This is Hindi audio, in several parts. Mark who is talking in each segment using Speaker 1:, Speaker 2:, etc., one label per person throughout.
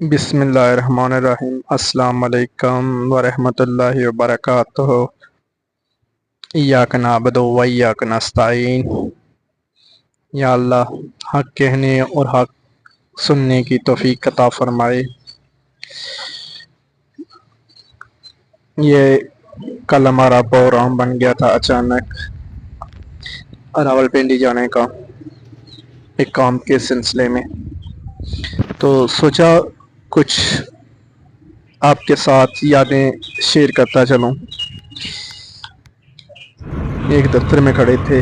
Speaker 1: बिस्मिल्लाहिर्रहमानिर्रहीम। अस्सलाम वालेकुम वरहमतुल्लाहि वबरकातुहू। इय्याका नअबुदु व इय्याका नस्तईन। या अल्लाह, हक कहने और हक सुनने की तौफीक अता फरमाए। ये कल हमारा प्रोग्राम बन गया था अचानक रावलपिंडी जाने का, एक काम के सिलसिले में। तो सोचा कुछ आपके साथ यादें शेयर करता चलूं। एक दफ्तर में खड़े थे।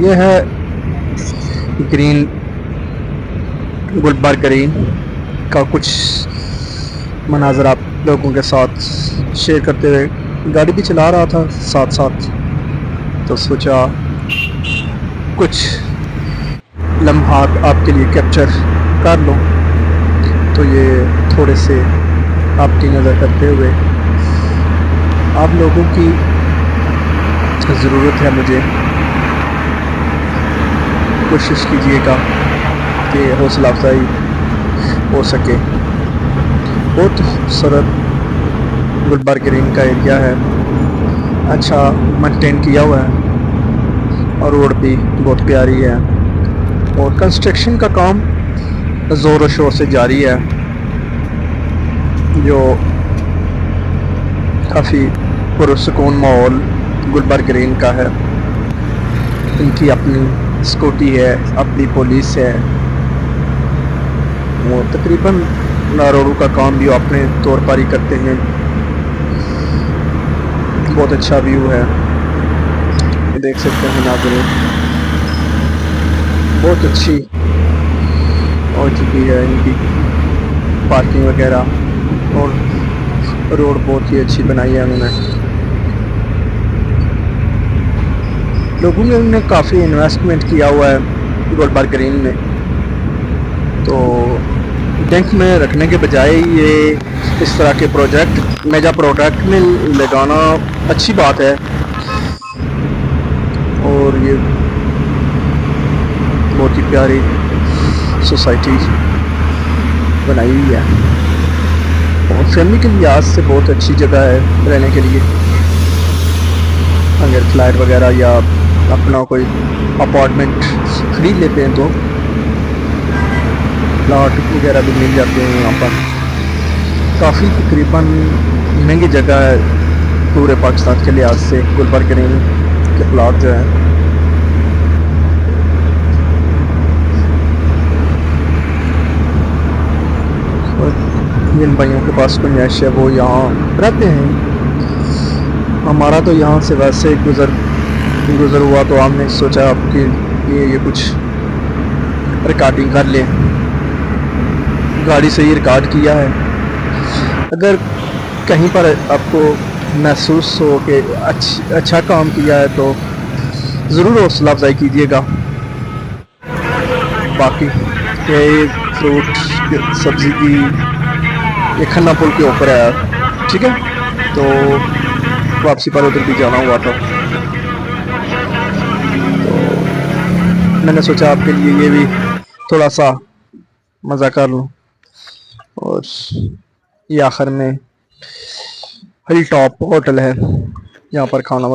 Speaker 1: यह है ग्रीन, गुलबर्ग ग्रीन का कुछ मनाजर आप लोगों के साथ शेयर करते हुए गाड़ी भी चला रहा था साथ साथ। तो सोचा कुछ लम्हात आपके लिए कैप्चर कर लूं। तो ये थोड़े से आपकी नज़र करते हुए आप लोगों की ज़रूरत है मुझे, कोशिश कीजिएगा कि हौसला अफजाई हो सके। बहुत खूबसूरत गुलबर्ग ग्रीन का एरिया है, अच्छा मेंटेन किया हुआ है और रोड भी बहुत प्यारी है और कंस्ट्रक्शन का काम ज़ोर शोर से जारी है, जो काफ़ी पुरसुकून माहौल गुलबर्ग ग्रीन का है। इनकी अपनी स्कूटी है, अपनी पुलिस है, वो तकरीबन रोडों का काम भी अपने तौर पर ही करते हैं। बहुत अच्छा व्यू है, देख सकते हैं नाज़रीन। बहुत अच्छी हो चुकी है इनकी पार्किंग वगैरह और रोड बहुत ही अच्छी बनाई है उन्होंने। लोगों ने काफ़ी इन्वेस्टमेंट किया हुआ है गुलबर्ग ग्रीन में। तो बैंक में रखने के बजाय ये इस तरह के प्रोजेक्ट मेगा प्रोजेक्ट में लगाना अच्छी बात है। और ये बहुत ही प्यारी सोसाइटी बनाई हुई है और फैमिली के लिहाज से बहुत अच्छी जगह है रहने के लिए। अगर फ्लैट वगैरह या अपना कोई अपार्टमेंट खरीद लेते हैं तो प्लाट वगैरह भी मिल जाते हैं यहाँ पर। काफ़ी तकरीबन महंगी जगह है पूरे पाकिस्तान के लिहाज से गुलबर्ग ग्रीन के प्लाट जो है। जिन भाइयों के पास गुंजाइश है वो यहाँ रहते हैं। हमारा तो यहाँ से वैसे गुज़र हुआ तो हमने सोचा आपके ये कुछ रिकॉर्डिंग कर लें। गाड़ी से ही रिकॉर्ड किया है। अगर कहीं पर आपको महसूस हो कि अच्छा काम किया है तो ज़रूर हौसला अफजाई कीजिएगा। बाकी ये फ्रूट सब्ज़ी की ये खन्ना पुल के ऊपर है, ठीक है। तो वापसी पर उधर भी जाना हुआ था तो मैंने सोचा आपके लिए ये भी थोड़ा सा मज़ा कर लूँ। और ये आखिर में हिल टॉप होटल है, यहाँ पर खाना